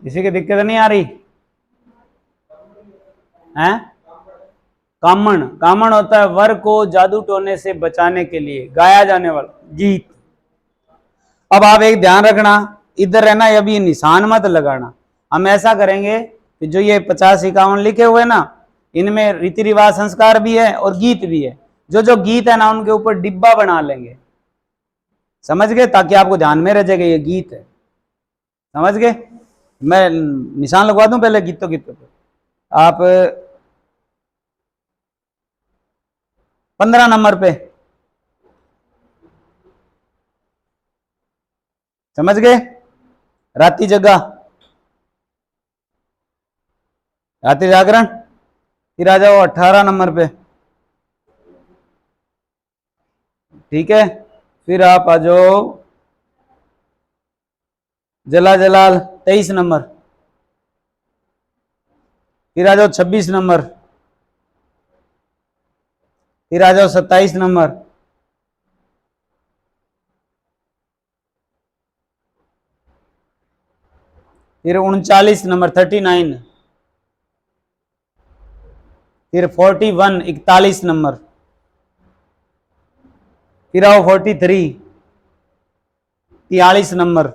किसी की दिक्कत नहीं आ रही है? कामण, कामण होता है वर को जादू टोने से बचाने के लिए गाया जाने वाला गीत। अब आप एक ध्यान रखना, इधर है ना, अभी निशान मत लगाना। हम ऐसा करेंगे कि जो ये 50-51 लिखे हुए ना, इनमें रीति रिवाज संस्कार भी है और गीत भी है। जो जो गीत है ना, उनके ऊपर डिब्बा बना लेंगे, समझ गए, ताकि आपको ध्यान में रह जाएगा ये गीत है। समझ गए? मैं निशान लगवा दूं पहले गीतों गीतों पे। आप 15 नंबर पे, समझ गए? राती जगा, रात्रि जागरण। फिर आ जाओ 18 नंबर पे, ठीक है। फिर आप आ जाओ जला जलाल 23 नंबर। फिर आ जाओ 26 नंबर। फिर आ जाओ 27 नंबर। फिर 39 नंबर 39। फिर 41 41 नंबर। फिर आओ 43 43 नंबर।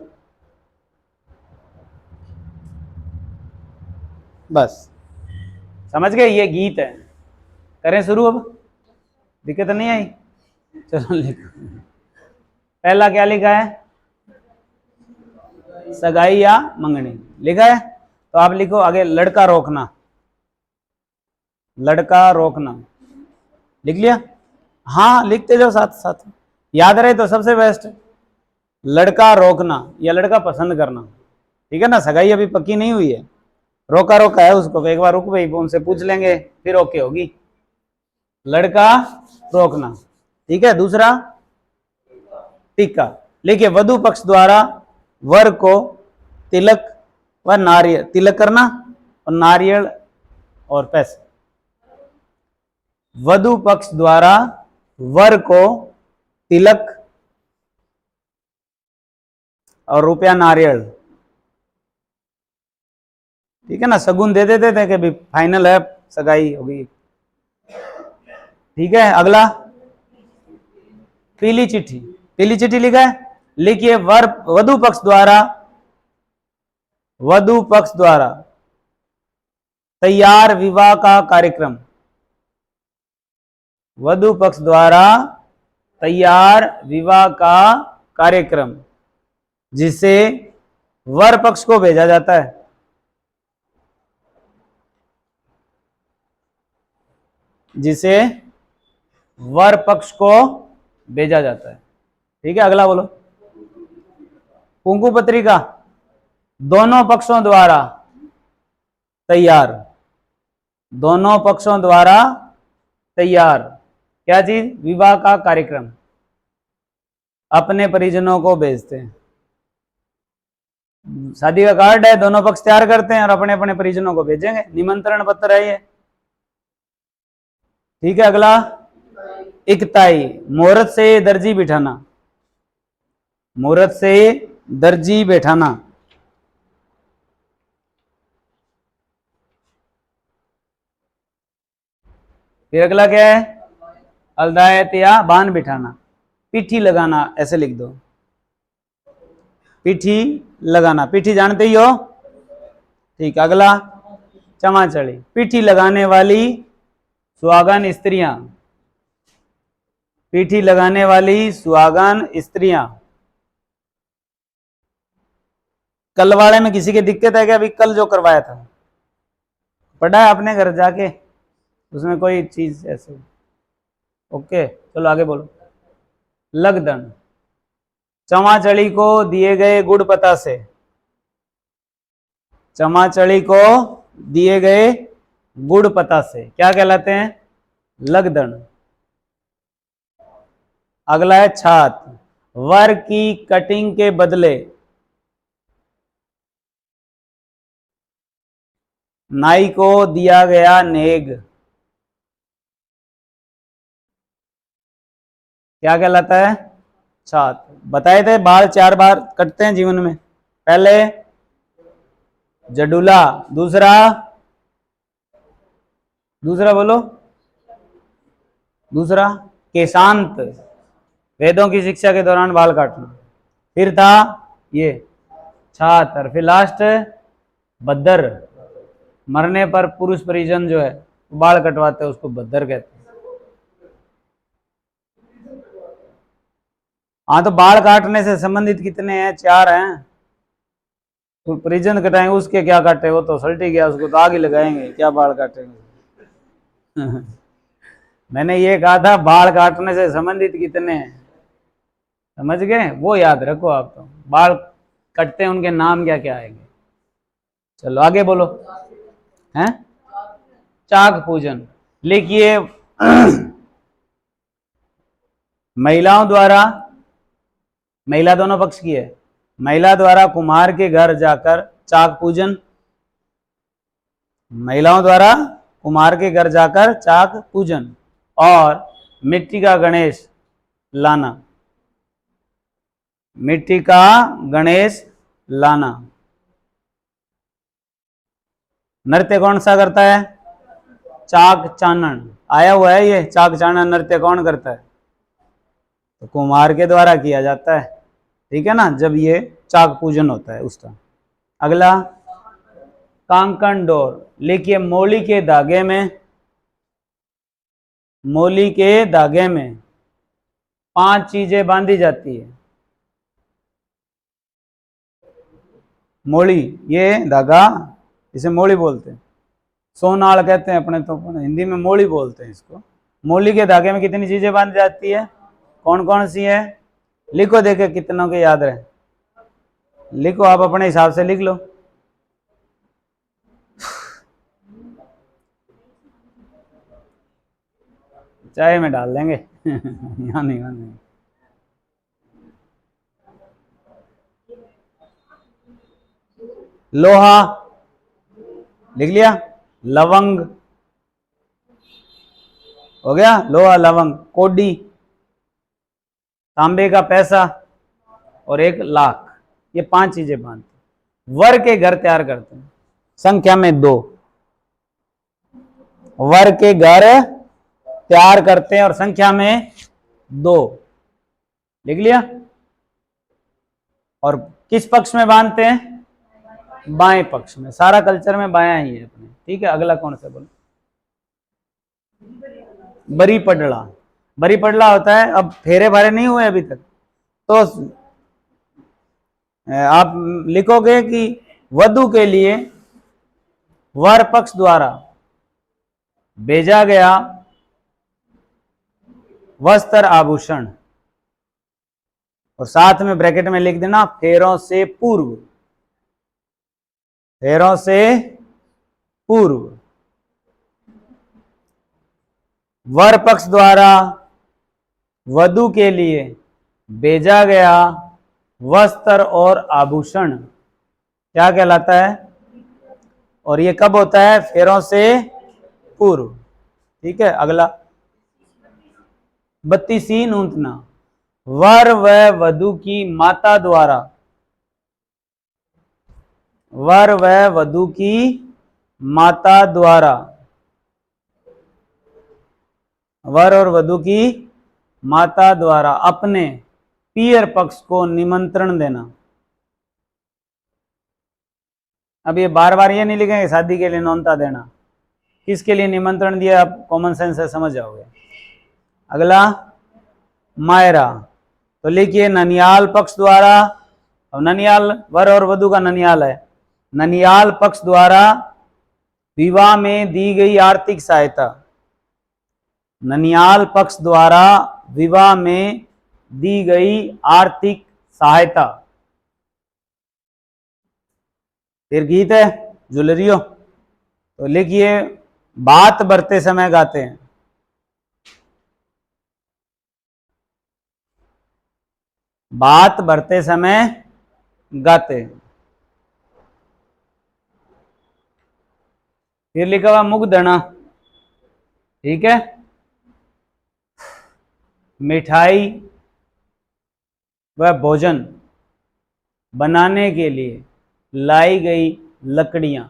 बस, समझ गए? ये गीत है। करें शुरू अब? दिक्कत नहीं आई? चलो लिखो। पहला क्या लिखा है? सगाई या मंगनी लिखा है। तो आप लिखो आगे लड़का रोकना, लड़का रोकना। लिख लिया? हाँ, लिखते जाओ साथ साथ, याद रहे तो सबसे बेस्ट। लड़का रोकना या लड़का पसंद करना, ठीक है ना। सगाई अभी पक्की नहीं हुई है, रोका रोका है उसको, एक बार रुक भाई, उनसे पूछ लेंगे फिर ओके होगी। लड़का रोकना, ठीक है। दूसरा टीका, लिखिए वधु पक्ष द्वारा वर को तिलक व नारियल, तिलक करना और नारियल और पैसे। वधु पक्ष द्वारा वर को तिलक और रुपया नारियल, ठीक है ना। शगुन दे देते थे कि भाई फाइनल है, सगाई होगी, ठीक है। अगला पीली चिट्ठी, पीली चिट्ठी लिखा है। लिखिए वर वधु पक्ष द्वारा, वधु पक्ष द्वारा तैयार विवाह का कार्यक्रम, वधु पक्ष द्वारा तैयार विवाह का कार्यक्रम जिसे वर पक्ष को भेजा जाता है, जिसे वर पक्ष को भेजा जाता है, ठीक है। अगला बोलो कुंकु पत्रिका, दोनों पक्षों द्वारा तैयार, दोनों पक्षों द्वारा तैयार क्या चीज? विवाह का कार्यक्रम, अपने परिजनों को भेजते हैं। शादी का कार्ड है, दोनों पक्ष तैयार करते हैं और अपने अपने परिजनों को भेजेंगे, निमंत्रण पत्र है ये, ठीक है। अगला इकताई, मुहूर्त से दर्जी बिठाना, मुहूर्त से दर्जी बैठाना। फिर अगला क्या है? अलदायत या बान बिठाना, पीठी लगाना, ऐसे लिख दो, पीठी लगाना, पीठी जानते ही हो, ठीक। अगला चमाचड़ी, पीठी लगाने वाली सुहागन स्त्रियां, पीठी लगाने वाली सुहागन स्त्रियां। कल वाले में किसी की दिक्कत है क्या? अभी कल जो करवाया था पढ़ा है आपने घर जाके, उसमें कोई चीज ऐसे? ओके, चलो आगे बोलो। लगदन, चमाचड़ी को दिए गए गुड़ पता से, चमाचड़ी को दिए गए गुड़ पता से क्या कहलाते हैं? लगदन। अगला है छात, वर की कटिंग के बदले नाई को दिया गया नेग, क्या कहलाता है? छात। बताए थे बाल 4 बार कटते हैं जीवन में, पहले जडुला। दूसरा, दूसरा बोलो, दूसरा केशांत, वेदों की शिक्षा के दौरान बाल काटना। फिर था ये छात्र। फिर लास्ट बद्दर, मरने पर पुरुष परिजन जो है बाल कटवाते हैं उसको बद्दर कहते हैं। हाँ, तो बाल काटने से संबंधित कितने हैं? 4 हैं। तो परिजन कटाएंगे, उसके क्या काटे, वो तो सल्टी गया, उसको तो आग ही लगाएंगे, क्या बाल काटेंगे। मैंने ये कहा था बाल काटने से संबंधित कितने हैं, समझ गए? वो याद रखो आप, तो बाल कटते हैं उनके नाम क्या क्या आएंगे। चलो आगे बोलो। हैं? चाक पूजन। लिखिए, महिलाओं द्वारा, महिला दोनों पक्ष की है, महिला द्वारा कुम्हार के घर जाकर चाक पूजन, महिलाओं द्वारा कुम्हार के घर जाकर चाक पूजन, और मिट्टी का गणेश लाना, मिट्टी का गणेश लाना। नृत्य कौन सा करता है? चाक चानन। आया हुआ है ये, चाक चानन नृत्य कौन करता है? तो कुम्हार के द्वारा किया जाता है, ठीक है ना, जब ये चाक पूजन होता है उस टाइम। अगला कांकण डोर। लिखिए, मोली के धागे में, मोली के धागे में 5 चीजें बांधी जाती है। मोली, ये धागा, इसे मोली बोलते हैं, सोनाल कहते हैं अपने, तो हिंदी में मोली बोलते हैं इसको। मोली के धागे में कितनी चीजें बांधी जाती है? कौन कौन सी है? लिखो, देखे कितनों के याद रहे। लिखो, आप अपने हिसाब से लिख लो। चाय में डाल देंगे। यहाँ नहीं, यहाँ नहीं। लोहा लिख लिया, लवंग हो गया, लोहा लवंग। कोडी, तांबे का पैसा, और 1 लाख। ये 5 चीजें बांधते, वर के घर तैयार करते हैं, संख्या में 2 वर के घर तैयार करते हैं, और संख्या में 2। लिख लिया। और किस पक्ष में बांधते हैं? बाएं पक्ष में। सारा कल्चर में बायां ही है अपने, ठीक है। अगला कौन सा बोलो? बरी पडला। बरी पडला होता है, अब फेरे भारे नहीं हुए अभी तक, तो आप लिखोगे कि वधु के लिए वर पक्ष द्वारा भेजा गया वस्त्र आभूषण, और साथ में ब्रैकेट में लिख देना फेरों से पूर्व, फेरों से पूर्व। वर पक्ष द्वारा वधु के लिए भेजा गया वस्त्र और आभूषण क्या कहलाता है? और ये कब होता है? फेरों से पूर्व, ठीक है। अगला 32 नूतना। वर व वधु की माता द्वारा, वर व वधु की माता द्वारा, वर और वधु की माता द्वारा अपने पियर पक्ष को निमंत्रण देना। अब ये बार बार ये नहीं लिखेंगे शादी के लिए नौंता देना, किसके लिए निमंत्रण दिया, आप कॉमन सेंस से समझ जाओगे। अगला मायरा, तो लिखिए ननियाल पक्ष द्वारा, अब ननियाल वर और वधु का ननियाल है, ननियाल पक्ष द्वारा विवाह में दी गई आर्थिक सहायता, ननियाल पक्ष द्वारा विवाह में दी गई आर्थिक सहायता। फिर गीत है ज्वेलरियो, तो लिखिए बात बरते समय गाते हैं, बात बरते समय गाते हैं। फिर लिखा हुआ मुगदना, ठीक है। मिठाई व भोजन बनाने के लिए लाई गई लकड़ियां।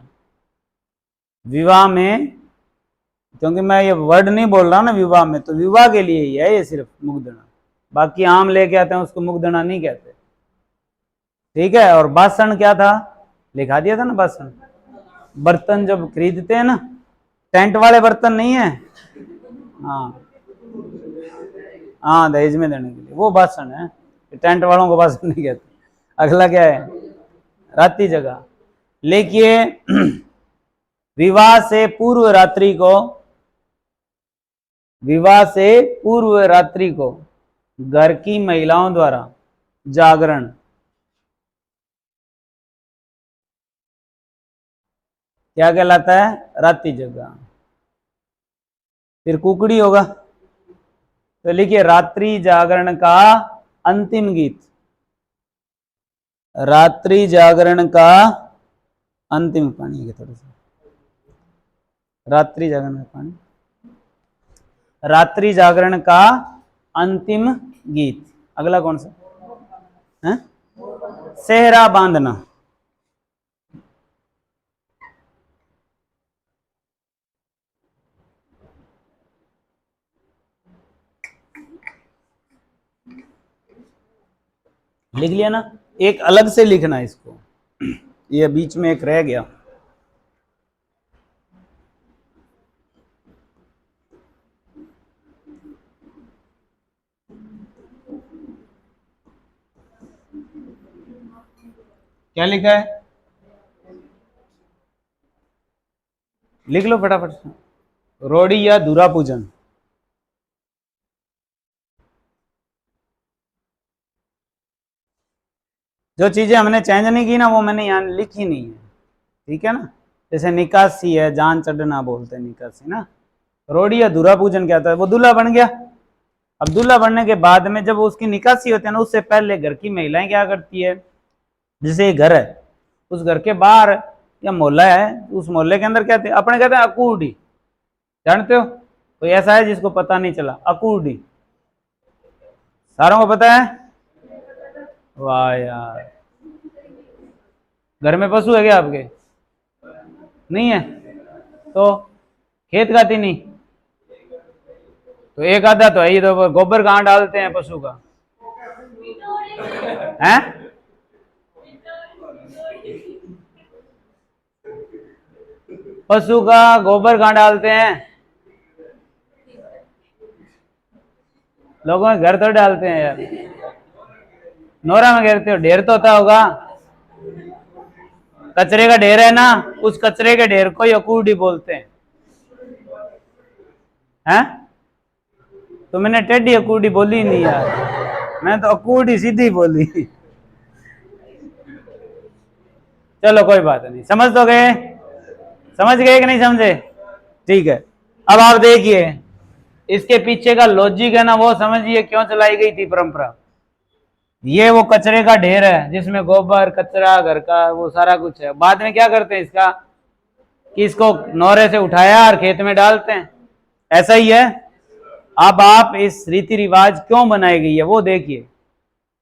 विवाह में, क्योंकि मैं ये वर्ड नहीं बोल रहा ना विवाह में, तो विवाह के लिए ही है ये सिर्फ मुग्धना। बाकी आम लेके आते हैं उसको मुग्धना नहीं कहते, ठीक है। और बासन क्या था, लिखा दिया था ना बासन, बर्तन जब खरीदते हैं ना, टेंट वाले बर्तन नहीं है, हाँ हाँ, दहेज में देने के लिए, वो बासन है। टेंट वालों को बासन नहीं कहते। अगला क्या है, रात्रि जगह। लिखिए विवाह से पूर्व रात्रि को, विवाह से पूर्व रात्रि को घर की महिलाओं द्वारा जागरण, क्या कहलाता है, रात्रि जगह। फिर कुकड़ी होगा, तो लिखिए रात्रि जागरण का अंतिम गीत, रात्रि जागरण का अंतिम, पानी है थोड़ा सा, रात्रि जागरण का पानी, रात्रि जागरण का अंतिम गीत। अगला कौन सा है, सेहरा बांधना। लिख लिया ना, एक अलग से लिखना इसको, ये बीच में एक रह गया। क्या लिखा है, लिख लो फटाफट। रोड़ी या धूरा पूजन। जो चीजें हमने चेंज नहीं की ना, वो मैंने यहाँ लिखी नहीं है, ठीक है ना। जैसे निकासी है, जान चढ़ना बोलते हैं निकासी ना। रोड़ी या धूरा पूजन क्या था, वो दूल्हा बन गया। अब दूल्हा बनने के बाद में जब उसकी निकासी होती है ना, उससे पहले घर की महिलाएं क्या करती है, जैसे घर है, उस घर के बाहर या मोहल्ला है, उस मोहल्ले के अंदर क्या थे, अपने कहते हैं अकूडी, जानते हो, कोई ऐसा है जिसको पता नहीं चला, अकूडी सारों को पता है। वाह यार, घर में पशु है क्या आपके, नहीं है, तो खेत खाती नहीं, तो एक आधा तो है ही, तो गोबर कहाँ डालते हैं पशु का, हैं, पशु का गोबर कहाँ डालते हैं, लोगों के घर तो डालते हैं यार, नोरा में गिरते हो, ढेर तो होता होगा, कचरे का ढेर है ना, उस कचरे के ढेर को अकूडी बोलते हैं। तो मैंने टेढ़ी अकूडी बोली नहीं यार, मैं तो अकूडी सीधी बोली। चलो कोई बात नहीं, समझ तो गए, समझ गए कि नहीं समझे, ठीक है। अब आप देखिए इसके पीछे का लॉजिक है ना, वो समझिए क्यों चलाई गई थी परंपरा। ये वो कचरे का ढेर है जिसमें गोबर कचरा घर का वो सारा कुछ है, बाद में क्या करते हैं इसका, कि इसको नौरे से उठाया और खेत में डालते हैं, ऐसा ही है। अब आप इस रीति रिवाज क्यों बनाई गई है वो देखिए,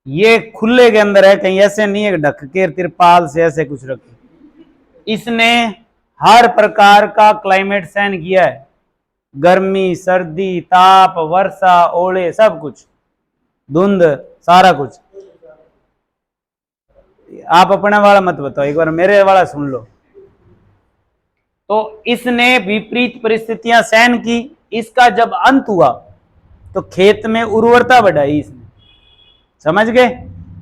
ये खुले के अंदर है, कहीं ऐसे नहीं है ढक के तिरपाल से ऐसे कुछ रखे। इसने हर प्रकार का क्लाइमेट सहन किया है, गर्मी सर्दी ताप वर्षा ओले सब कुछ, धुंध सारा कुछ। आप अपना वाला मत बताओ, एक बार मेरे वाला सुन लो। तो इसने विपरीत परिस्थितियां सहन की, इसका जब अंत हुआ तो खेत में उर्वरता बढ़ाई इसने, समझ गए।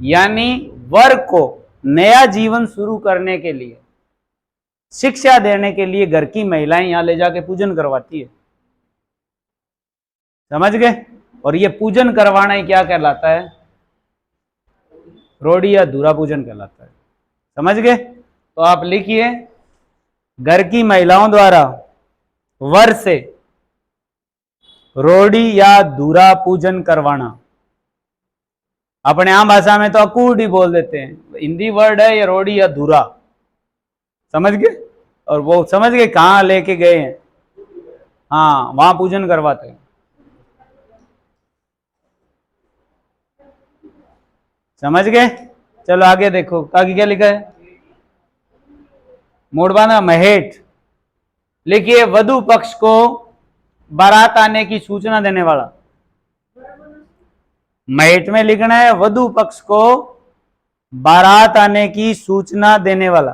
यानी वर्ग को नया जीवन शुरू करने के लिए, शिक्षा देने के लिए घर की महिलाएं यहां ले जाके पूजन करवाती है, समझ गए। और ये पूजन करवाना ही क्या कहलाता है, रोड़ी या धूरा पूजन कहलाता है, समझ गए। तो आप लिखिए घर की महिलाओं द्वारा वर से रोड़ी या धूरा पूजन करवाना। अपने आम भाषा में तो अकूडी बोल देते हैं, हिंदी वर्ड है ये रोड़ी या धूरा, समझ गए। और वो समझ गए कहां लेके गए हैं, हाँ वहां पूजन करवाते हैं, समझ गए। चलो आगे देखो आगे क्या लिखा है, मोड़ बांधना महेट। लिखिए वधु पक्ष को बारात आने की सूचना देने वाला। महेट में लिखना है वधु पक्ष को बारात आने की सूचना देने वाला।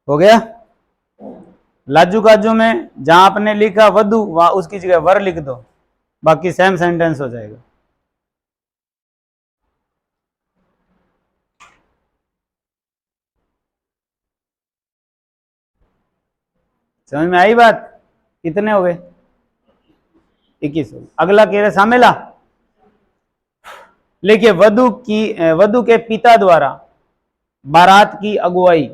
हो गया। लाजू काजू में जहां आपने लिखा वधु वहां उसकी जगह वर लिख दो, बाकी सेम सेंटेंस हो जाएगा। समझ में आई बात? कितने हो गए? 21 हो गए। अगला कह रहे सामेला। लिखिए वधु के पिता द्वारा बारात की अगुवाई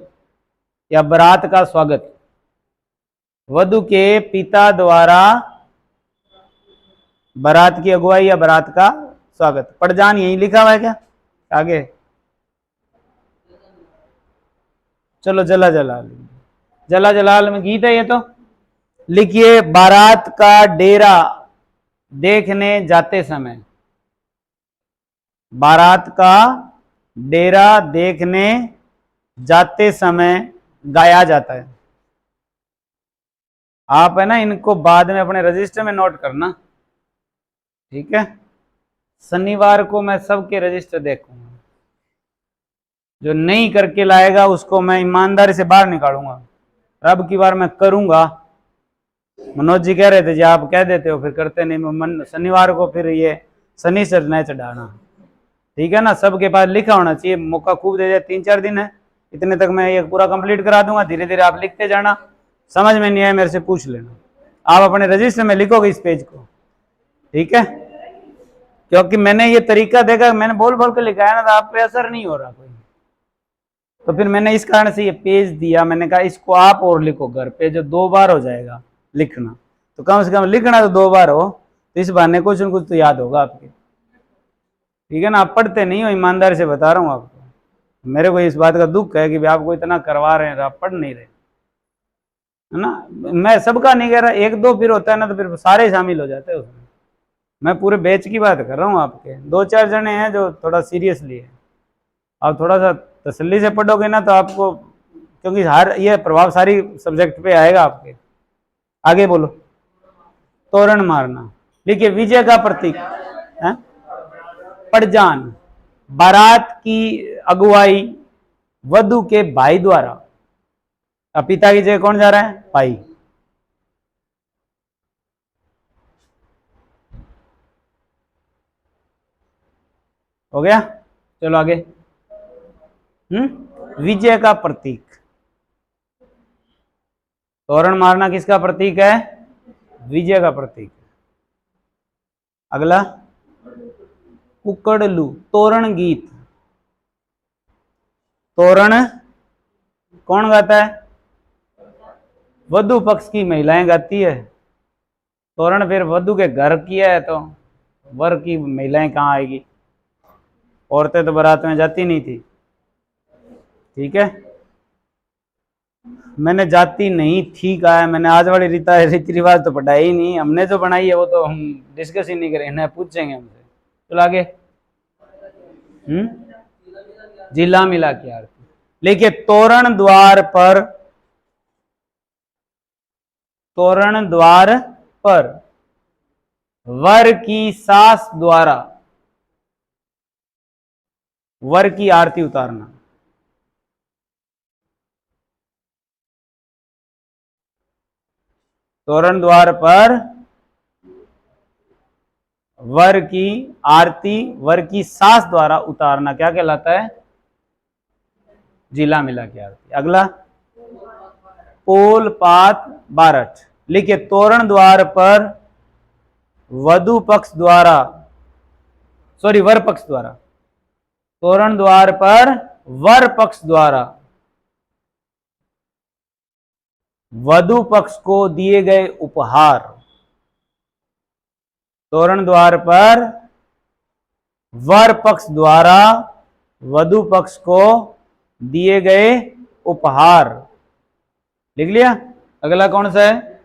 या बारात का स्वागत। वधु के पिता द्वारा बारात की अगुवाई या बारात का स्वागत। पड़जान यही लिखा हुआ है क्या आगे? चलो जला जलाल, जला जलाल में गीत है ये तो। लिखिए बारात का डेरा देखने जाते समय। बारात का डेरा देखने जाते समय गाया जाता है। आप है ना इनको बाद में अपने रजिस्टर में नोट करना, ठीक है? शनिवार को मैं सबके रजिस्टर देखूंगा, जो नहीं करके लाएगा उसको मैं ईमानदारी से बाहर निकालूंगा। अब की बार मैं करूंगा। मनोज जी कह रहे थे जी आप कह देते हो फिर करते नहीं। शनिवार को फिर ये शनिचर न चढ़ाना, ठीक है ना? सबके पास लिखा होना चाहिए। मौका खूब दे दिया, 3-4 दिन है, इतने तक मैं ये पूरा कंप्लीट करा दूंगा। धीरे धीरे आप लिखते जाना, समझ में नहीं आया मेरे से पूछ लेना। आप अपने रजिस्टर में लिखोगे इस पेज को, ठीक है? क्योंकि मैंने ये तरीका देखा, मैंने बोल बोल के लिखा है ना, तो आप पे असर नहीं हो रहा कोई, तो फिर मैंने इस कारण से ये पेज दिया। मैंने कहा इसको आप और लिखो घर पे, जो 2 बार हो जाएगा लिखना, तो कम से कम लिखना तो 2 बार हो, तो इस बहाने कुछ न कुछ तो याद होगा आपके, ठीक है ना? आप पढ़ते नहीं हो, ईमानदारी से बता रहा हूँ आपको। मेरे को इस बात का दुख है कि आपको इतना करवा रहे हैं, आप पढ़ नहीं रहे, है ना? मैं सबका नहीं कह रहा, 1-2 फिर होता है ना, तो फिर सारे शामिल हो जाते हैं उसमें। मैं पूरे बैच की बात कर रहा हूँ आपके। 2-4 जने हैं जो थोड़ा सीरियसली है। आप थोड़ा सा तसल्ली से पढ़ोगे ना तो आपको, क्योंकि हर ये प्रभाव सारी सब्जेक्ट पे आएगा आपके। आगे बोलो। तोरण मारना। लिखिए विजय का प्रतीक है पड़जान। बारात की अगुवाई वधु के भाई द्वारा। अब पिता की जगह कौन जा रहा है? भाई। हो गया? चलो आगे। विजय का प्रतीक। तोरण मारना किसका प्रतीक है? विजय का प्रतीक। अगला कुकड़लू। तोरण गीत। तोरण कौन गाता है? वधु पक्ष की महिलाएं गाती है। तोरण फिर वधु के घर किया है, तो वर की महिलाएं कहाँ आएगी? औरतें तो बारात में जाती नहीं थी, ठीक है? मैंने जाती नहीं थी कहा है, मैंने आज वाली रीति रिवाज तो पढ़ाई ही नहीं। हमने जो बनाई है वो तो हम डिस्कस ही नहीं करेंगे, पूछेंगे हमसे। चलो आगे। जिला मिला के आरती। लेकिन तोरण द्वार पर, तोरण द्वार पर वर की सास द्वारा वर की आरती उतारना। तोरण द्वार पर वर की आरती वर की सास द्वारा उतारना क्या कहलाता है? जिला मिला के आरती। अगला पोल पात बारठ। लिखिए तोरण द्वार पर वधु पक्ष द्वारा, सॉरी वर पक्ष द्वारा, तोरण द्वार पर वर पक्ष द्वारा वधु पक्ष को दिए गए उपहार। तोरण द्वार पर वर पक्ष द्वारा वधु पक्ष को दिए गए उपहार। लिख लिया? अगला कौन सा है?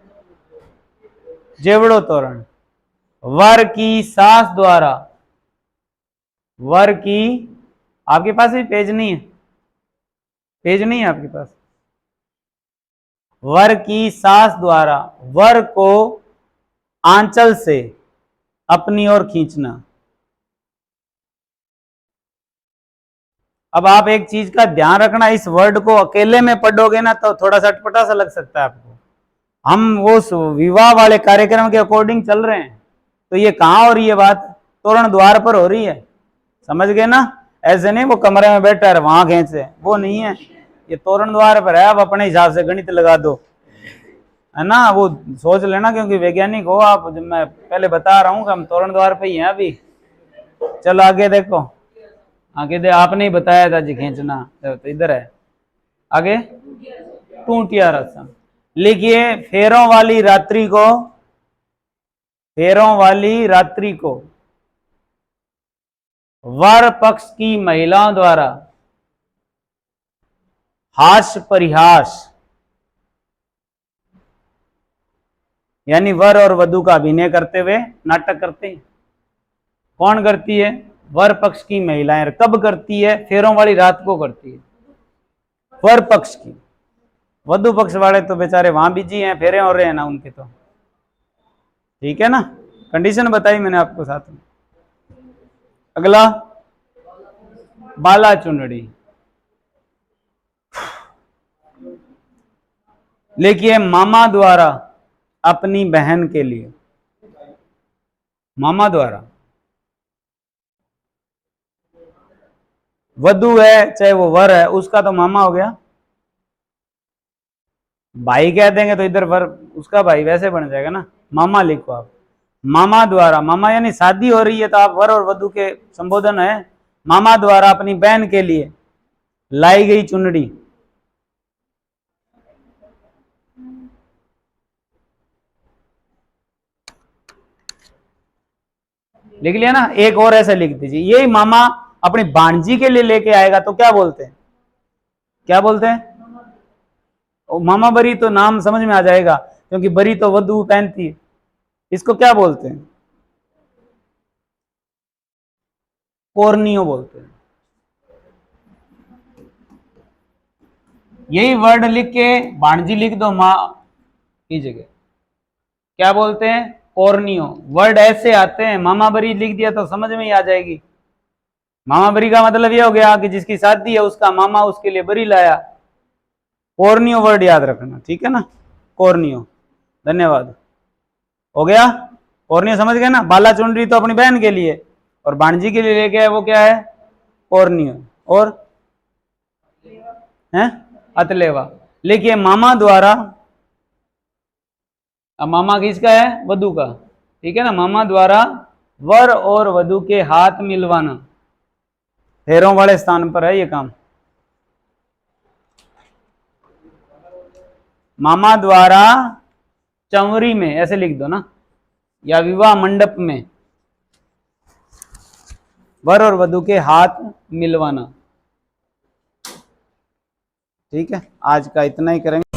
जेवड़ो तोरण। वर की सास द्वारा वर की, आपके पास भी पेज नहीं है, पेज नहीं है आपके पास। वर की सास द्वारा वर को आंचल से अपनी ओर खींचना। अब आप एक चीज का ध्यान रखना, इस वर्ड को अकेले में पढ़ोगे ना तो थोड़ा सा अटपटा सा लग सकता है आपको। हम वो विवाह वाले कार्यक्रम के अकॉर्डिंग चल रहे हैं, तो ये कहाँ हो रही है बात, तोरण द्वार पर हो रही है, समझ गए ना। ऐसे नहीं वो कमरे में बैठा है वहां खींचे, वो नहीं है, ये तोरण द्वार पर है। आप अपने हिसाब से गणित लगा दो, है ना, वो सोच लेना, क्योंकि वैज्ञानिक हो आप, जब मैं पहले बता रहा हूँ कि हम तोरण द्वार पे ही हैं अभी। चलो आगे देखो, आगे दे, आपने ही बताया था जी खींचना, तो इधर है आगे, टूटिया रस्म। लिखिए, फेरों वाली रात्रि को, फेरों वाली रात्रि को वर पक्ष की महिलाओं द्वारा हास्य परिहास, यानी वर और वधु का अभिनय करते हुए नाटक करते हैं। कौन करती है, वर पक्ष की महिलाएं। कब करती है, फेरों वाली रात को करती है, वर पक्ष की। वधु पक्ष वाले तो बेचारे वहां बिजी हैं, फेरे हो रहे हैं ना उनके, तो ठीक है ना, कंडीशन बताई मैंने आपको साथ में। अगला, बाला चुनड़ी। लिखिए, मामा द्वारा अपनी बहन के लिए, मामा द्वारा, वधु है चाहे वो वर है, उसका तो मामा हो गया, भाई कह देंगे तो इधर वर उसका भाई वैसे बन जाएगा ना, मामा लिखो आप। मामा द्वारा, मामा यानी शादी हो रही है तो आप वर और वधु के संबोधन है। मामा द्वारा अपनी बहन के लिए लाई गई चुनड़ी। लिख लिया ना, एक और ऐसे लिख दीजिए, यही मामा अपनी भांजी के लिए लेके आएगा तो क्या बोलते हैं, क्या बोलते हैं, मामा बरी, तो नाम समझ में आ जाएगा, क्योंकि बरी तो वधु पहनती है, इसको क्या बोलते हैं, कोरनियो बोलते हैं। यही वर्ड लिख के भांजी लिख दो माँ की जगह, क्या बोलते हैं, कोरनियो। वर्ड ऐसे आते हैं, मामा बरी लिख दिया तो समझ में ही आ जाएगी। मामा बरी का मतलब यह हो गया कि जिसकी शादी है उसका मामा उसके लिए बरी लाया। कोरनियो वर्ड याद रखना, ठीक है ना, कोरनियो। धन्यवाद, हो गया। कोरनियो समझ गए ना। बाला चुनरी तो अपनी बहन के लिए, और भांजी के लिए लेके आए वो क्या है, कोरनियो। और है अतलेवा। लिखिए, मामा द्वारा, अब मामा किसका है, वधु का, ठीक है ना। मामा द्वारा वर और वधु के हाथ मिलवाना, फेरों वाले स्थान पर है ये काम। मामा द्वारा चंवरी में, ऐसे लिख दो ना, या विवाह मंडप में वर और वधु के हाथ मिलवाना। ठीक है, आज का इतना ही करेंगे।